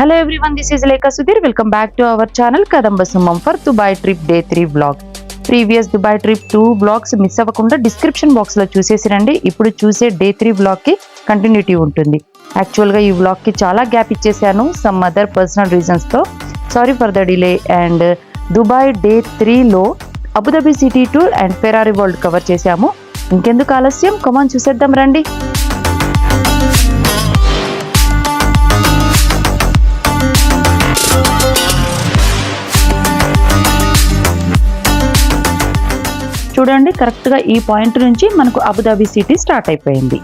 Hello everyone, this is Lekha Sudhir. Welcome back to our channel Kadamba Summam for Dubai trip day 3 vlog. Previous Dubai trip 2 vlogs miss అవ్వకుండా description box లో చూసేసిరండి. ఇప్పుడు చూసే day 3 vlog కి continuity ఉంటుంది. Actual గా ఈ vlog కి చాలా గ్యాప్ ఇచ్చేసాను సమ్ అదర్ పర్సనల్ రీజన్స్ తో. Sorry for the delay. And Dubai day 3 లో Abu Dhabi city tour and Ferrari world cover చేశాము. ఇంకెందుకు ఆలస్యం, కమాన్ చూసేద్దాం రండి. చూడండి, కరెక్ట్గా ఈ పాయింట్ నుంచి మనకు అబుదాబి సిటీ స్టార్ట్ అయిపోయింది.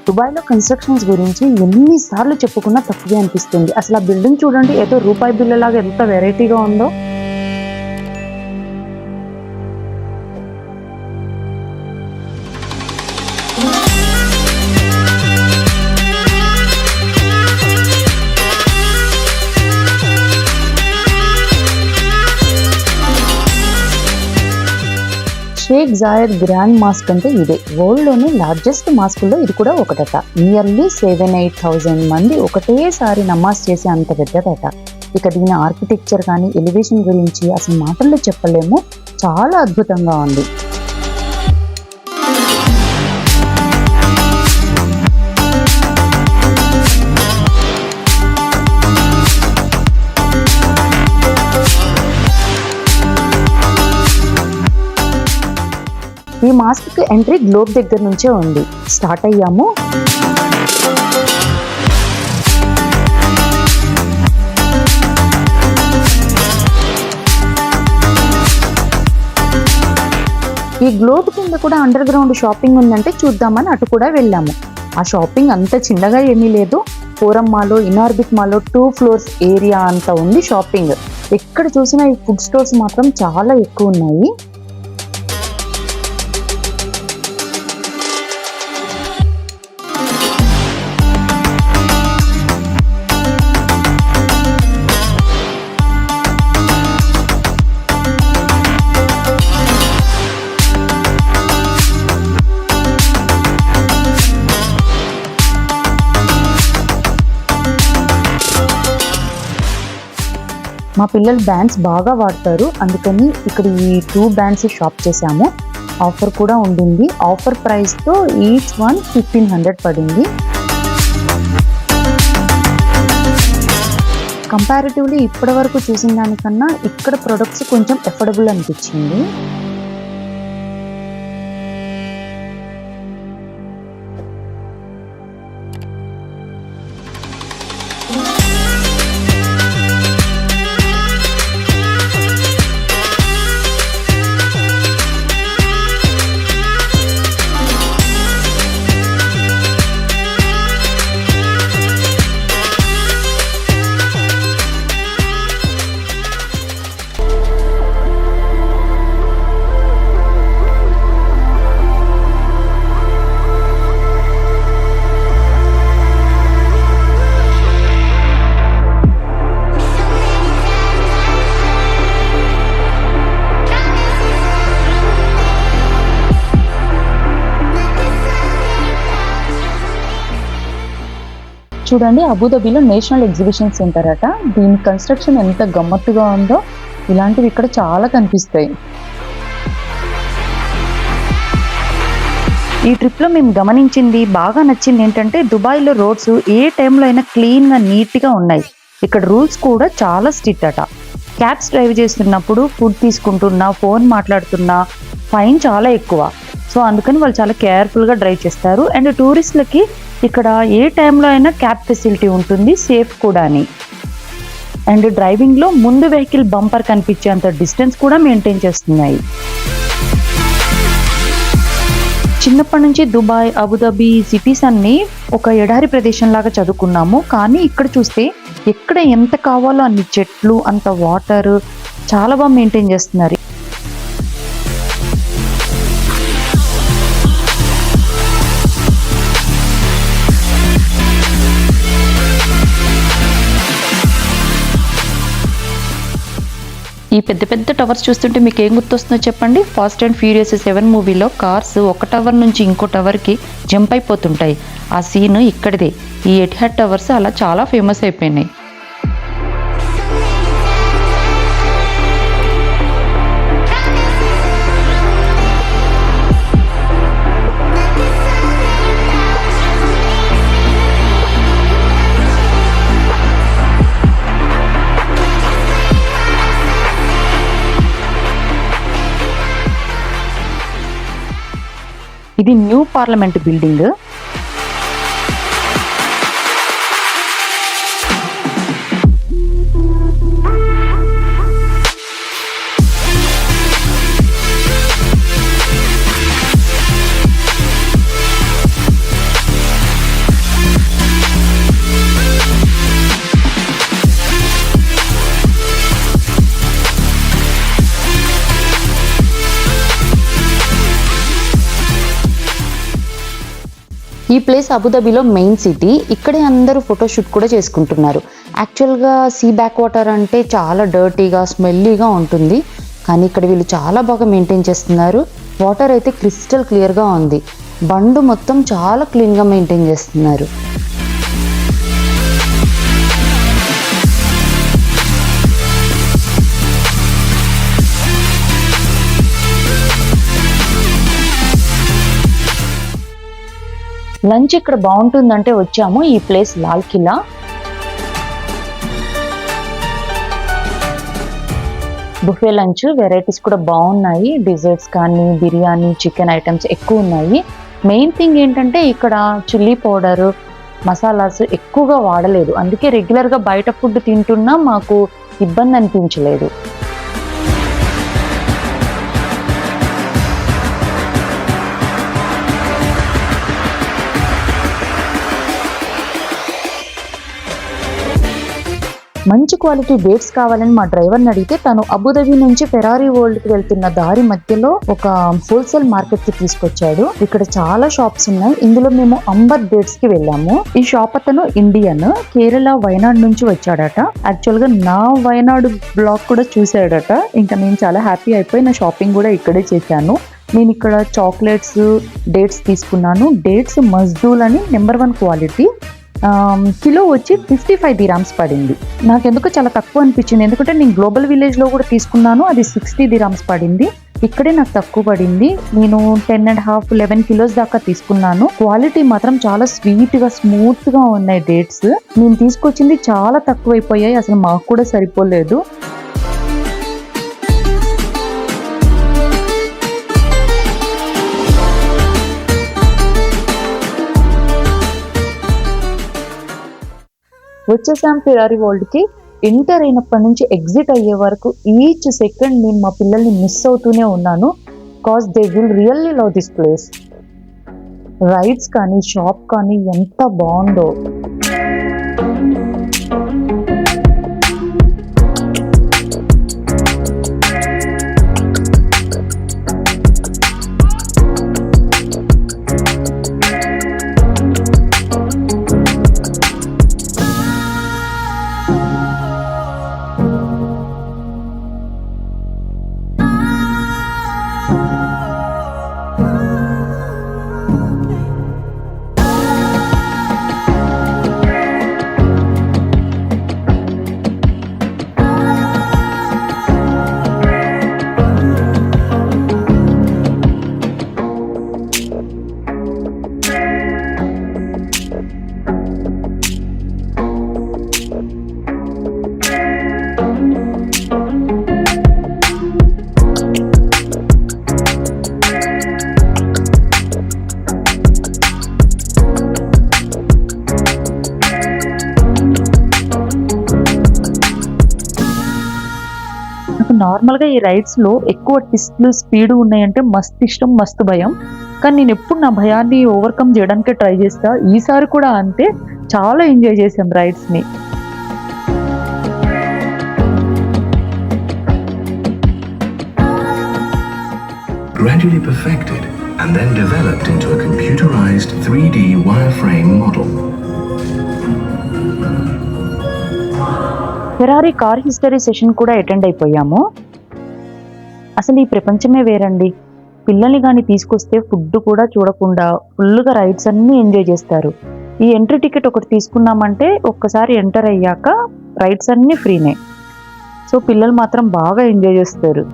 దుబాయ్లో కన్స్ట్రక్షన్స్ గురించి ఎన్నిసార్లు చెప్పుకున్నా తక్కువే అనిపిస్తుంది. అసలు ఆ బిల్డింగ్ చూడండి, ఏదో రూపాయి బిల్లలాగా ఎంత వెరైటీగా ఉందో. షేక్ జాయద్ గ్రాండ్ మాస్క్ అంటే ఇదే. వరల్డ్లోనే లార్జెస్ట్ మాస్కుల్లో ఇది కూడా ఒకటట. నియర్లీ 7-8,000 మంది ఒకటేసారి నమాజ్ చేసే అంత పెద్దదట. ఇక దీని ఆర్కిటెక్చర్ కానీ ఎలివేషన్ గురించి అసలు మాటల్లో చెప్పలేము, చాలా అద్భుతంగా ఉంది. ఈ మాస్క్ కి ఎంట్రీ గ్లోబ్ దగ్గర నుంచే ఉంది. స్టార్ట్ అయ్యాము. ఈ గ్లోబ్ కింద కూడా అండర్ గ్రౌండ్ షాపింగ్ ఉందంటే చూద్దామని అటు కూడా వెళ్ళాము. ఆ షాపింగ్ అంత చిన్నగా ఏమీ లేదు. ఫోరం మాలో, ఇనార్బిట్ మాలో 2 floors ఏరియా అంతా ఉంది షాపింగ్. ఎక్కడ చూసినా ఈ ఫుడ్ స్టోర్స్ మాత్రం చాలా ఎక్కువ ఉన్నాయి. మా పిల్లలు బ్యాండ్స్ బాగా వాడతారు, అందుకని ఇక్కడ ఈ 2 బ్యాండ్స్ షాప్ చేశాము. ఆఫర్ కూడా ఉండింది. ఆఫర్ ప్రైస్తో ఈచ్ వన్ 1,500 పడింది. కంపారిటివ్లీ ఇప్పటి వరకు చూసిన దానికన్నా ఇక్కడ ప్రొడక్ట్స్ కొంచెం ఎఫోర్డబుల్ అనిపించింది. చూడండి, అబుదాబిలో నేషనల్ ఎగ్జిబిషన్ సెంటర్ అట. దీని కన్స్ట్రక్షన్ ఎంత గమ్మత్తుగా ఉందో. ఇలాంటివి ఇక్కడ చాలా కనిపిస్తాయి. ఈ ట్రిప్లో మేము గమనించింది, బాగా నచ్చింది ఏంటంటే దుబాయ్లో రోడ్స్ ఏ టైంలో అయినా క్లీన్గా నీట్గా ఉన్నాయి. ఇక్కడ రూల్స్ కూడా చాలా స్ట్రిక్ట్ అట. క్యాబ్స్ డ్రైవ్ చేస్తున్నప్పుడు, ఫుడ్ తీసుకుంటున్నా, ఫోన్ మాట్లాడుతున్నా ఫైన్ చాలా ఎక్కువ. సో అందుకని వాళ్ళు చాలా కేర్ఫుల్గా డ్రైవ్ చేస్తారు. అండ్ టూరిస్టులకి ఇక్కడ ఏ టైంలో అయినా క్యాబ్ ఫెసిలిటీ ఉంటుంది, సేఫ్ కూడాని. అండ్ డ్రైవింగ్లో ముందు వెహికల్ బంపర్ కనిపించేంత డిస్టెన్స్ కూడా మెయింటైన్ చేస్తున్నాయి. చిన్నప్పటి నుంచి దుబాయ్, అబుదాబి సిటీస్ అన్నీ ఒక ఎడారి ప్రదేశం లాగా చదువుకున్నాము. కానీ ఇక్కడ చూస్తే ఎక్కడ ఎంత కావాలో అన్ని చెట్లు, అంత వాటర్ చాలా బాగా మెయింటైన్ చేస్తున్నారు. ఈ పెద్ద పెద్ద టవర్స్ చూస్తుంటే మీకు ఏం గుర్తొస్తుందో చెప్పండి. ఫాస్ట్ అండ్ ఫ్యూరియస్ 7 మూవీలో కార్స్ ఒక టవర్ నుంచి ఇంకో టవర్కి జంప్ అయిపోతుంటాయి. ఆ సీన్ ఇక్కడిదే. ఈ ఎటిహాడ్ టవర్స్ అలా చాలా ఫేమస్ అయిపోయినాయి. ఇది న్యూ పార్లమెంట్ బిల్డింగ్. ఈ ప్లేస్ అబుదాబిలో మెయిన్ సిటీ. ఇక్కడే అందరూ ఫోటోషూట్ కూడా చేసుకుంటున్నారు. యాక్చువల్గా సీ బ్యాక్ వాటర్ అంటే చాలా డర్టీగా స్మెల్లీగా ఉంటుంది, కానీ ఇక్కడ వీళ్ళు చాలా బాగా మెయింటైన్ చేస్తున్నారు. వాటర్ అయితే క్రిస్టల్ క్లియర్గా ఉంది. బండు మొత్తం చాలా క్లీన్గా మెయింటైన్ చేస్తున్నారు. లంచ్ ఇక్కడ బాగుంటుందంటే వచ్చాము. ఈ place Lal Qila. Buffet lunch varieties కూడా బాగున్నాయి. డిజర్ట్స్ కానీ బిర్యానీ, చికెన్ ఐటమ్స్ ఎక్కువ ఉన్నాయి. మెయిన్ థింగ్ ఏంటంటే ఇక్కడ చిల్లీ పౌడర్, మసాలాస్ ఎక్కువగా వాడలేదు. అందుకే రెగ్యులర్గా బయట ఫుడ్ తింటున్నా మాకు ఇబ్బంది అనిపించలేదు. మంచి క్వాలిటీ డేట్స్ కావాలని మా డ్రైవర్ని అడిగితే తను అబుదాబి నుంచి ఫెరారీ వరల్డ్ కి వెళ్తున్న దారి మధ్యలో ఒక హోల్సేల్ మార్కెట్ కి తీసుకొచ్చాడు. ఇక్కడ చాలా షాప్స్ ఉన్నాయి. ఇందులో మేము అంబర్ డేట్స్ కి వెళ్ళాము. ఈ షాప్ అతను ఇండియన్, కేరళ వయనాడ్ నుంచి వచ్చాడట. యాక్చువల్ గా నా వయనాడు బ్లాగ్ కూడా చూసాడట. ఇంకా నేను చాలా హ్యాపీ అయిపోయి నా షాపింగ్ కూడా ఇక్కడే చేశాను. నేను ఇక్కడ చాక్లెట్స్, డేట్స్ తీసుకున్నాను. డేట్స్ మజ్దూల్ అని నెంబర్ 1 క్వాలిటీ. కిలో వచ్చి 55 dirhams పడింది. నాకెందుకు చాలా తక్కువ అనిపించింది, ఎందుకంటే నేను గ్లోబల్ విలేజ్ లో కూడా తీసుకున్నాను, అది 60 dirhams పడింది. ఇక్కడే నాకు తక్కువ పడింది. నేను 10.5 11 కిలోస్ దాకా తీసుకున్నాను. క్వాలిటీ మాత్రం చాలా స్వీట్ గా స్మూత్ గా ఉన్నాయి డేట్స్. నేను తీసుకొచ్చింది చాలా తక్కువ అయిపోయాయి, అసలు మాకు కూడా సరిపోలేదు. వచ్చేసాం ఫెరారీ వరల్డ్ కి. ఎంటర్ అయినప్పటి నుంచి ఎగ్జిట్ అయ్యే వరకు ఈచ్ సెకండ్ నేను మా పిల్లల్ని మిస్ అవుతూనే ఉన్నాను. Cause they will really love this place. Rides కానీ షాప్ కానీ ఎంత బాగుందో. నార్మల్గా ఈ రైడ్స్లో ఎక్కువ ట్విస్ట్లు స్పీడ్ ఉన్నాయంటే మస్తు ఇష్టం, మస్తు భయం. కానీ నేను ఎప్పుడు నా భయాన్ని ఓవర్కమ్ చేయడానికే ట్రై చేస్తా. ఈసారి కూడా అంతే, చాలా ఎంజాయ్ చేసాం రైడ్స్ని. Gradually perfected and then developed into a computerized 3D wireframe model. Ferrari car history session కూడా అటెండ్ అయిపోయాము. అసలు ఈ ప్రపంచమే వేరండి. పిల్లల్ని కానీ తీసుకొస్తే ఫుడ్ కూడా చూడకుండా ఫుల్గా రైడ్స్ అన్నీ ఎంజాయ్ చేస్తారు. ఈ ఎంట్రీ టికెట్ ఒకటి తీసుకున్నామంటే ఒక్కసారి ఎంటర్ అయ్యాక రైడ్స్ అన్నీ ఫ్రీనే. సో పిల్లలు మాత్రం బాగా ఎంజాయ్ చేస్తారు.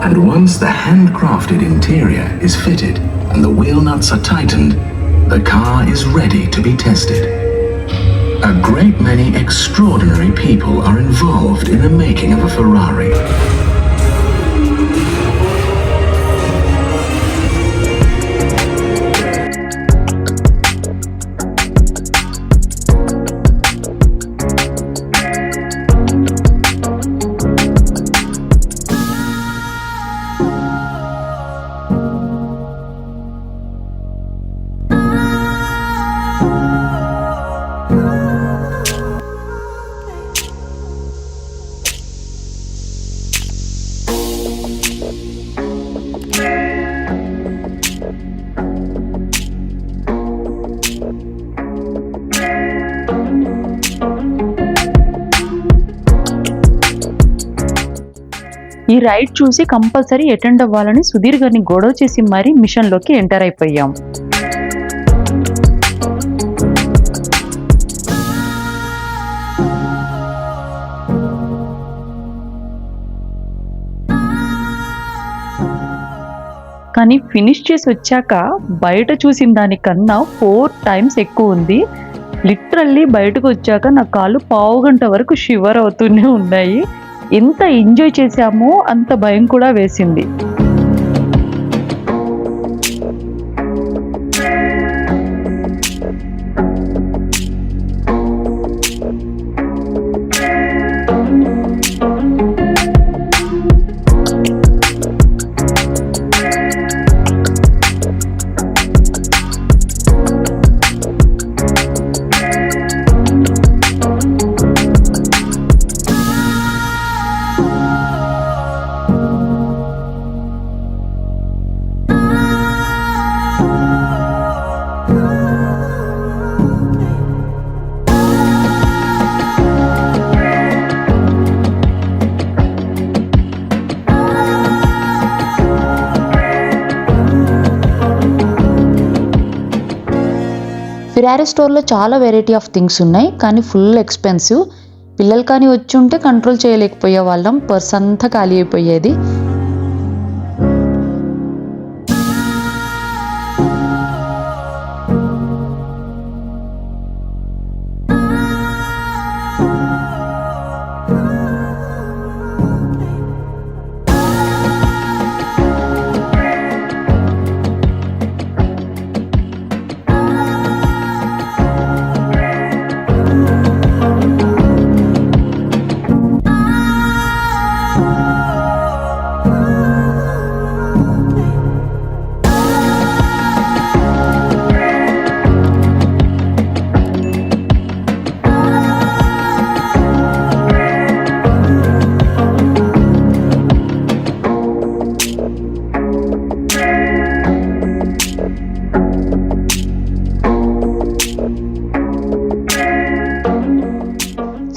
And once the handcrafted interior is fitted and the wheel nuts are tightened, the car is ready to be tested. A great many extraordinary people are involved in the making of a Ferrari. ఈ ride చూసి compulsory attend అవ్వాలని సుధీర్ గారిని గొడవ చేసి మరీ మిషన్లోకి enter అయిపోయాం. కానీ finish చేసి వచ్చాక బయట చూసిన దానికన్నా 4 times ఎక్కువ ఉంది. లిటరల్లీ బయటకు వచ్చాక నా కాళ్ళు పావుగంట వరకు షివర్ అవుతూనే ఉన్నాయి. ఎంత ఎంజాయ్ చేశామో అంత భయం కూడా వేసింది. ఫిరారీ స్టోర్లో చాలా వెరైటీ ఆఫ్ థింగ్స్ ఉన్నాయి, కానీ ఫుల్ ఎక్స్పెన్సివ్. పిల్లలు కానీ వచ్చి ఉంటే కంట్రోల్ చేయలేకపోయే వాళ్ళం, పర్స్ అంతా ఖాళీ అయిపోయేది.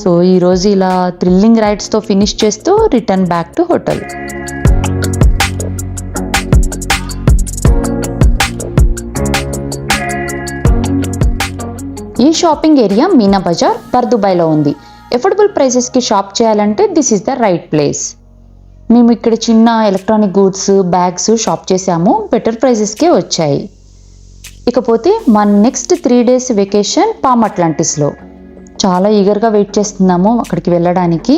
సో ఈరోజు ఇలా థ్రిల్లింగ్ రైడ్స్తో ఫినిష్ చేస్తూ రిటర్న్ బ్యాక్ టు హోటల్. ఈ షాపింగ్ ఏరియా మీనా బజార్ బర్దుబాయ్లో ఉంది. ఎఫోర్డబుల్ ప్రైసెస్కి షాప్ చేయాలంటే this is the right place. మేము ఇక్కడ చిన్న ఎలక్ట్రానిక్ గూడ్స్, బ్యాగ్స్ షాప్ చేసాము, బెటర్ ప్రైసెస్కే వచ్చాయి. ఇకపోతే మా నెక్స్ట్ 3 days వెకేషన్ పామ్ అట్లాంటిస్లో. చాలా ఈగర్గా వెయిట్ చేస్తున్నాము అక్కడికి వెళ్ళడానికి.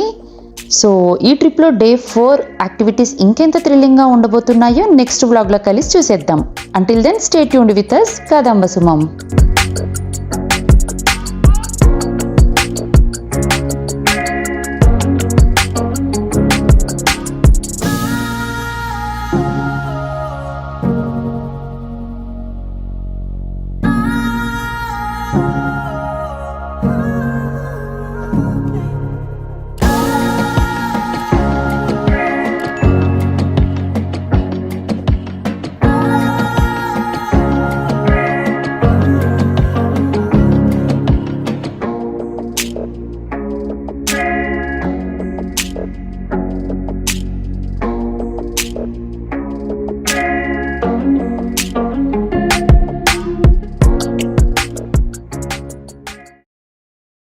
సో ఈ ట్రిప్లో డే 4 యాక్టివిటీస్ ఇంకెంత థ్రిల్లింగ్గా ఉండబోతున్నాయో నెక్స్ట్ వ్లాగ్లో కలిసి చూసేద్దాం. Until then stay tuned with us. Kadamba సుమం.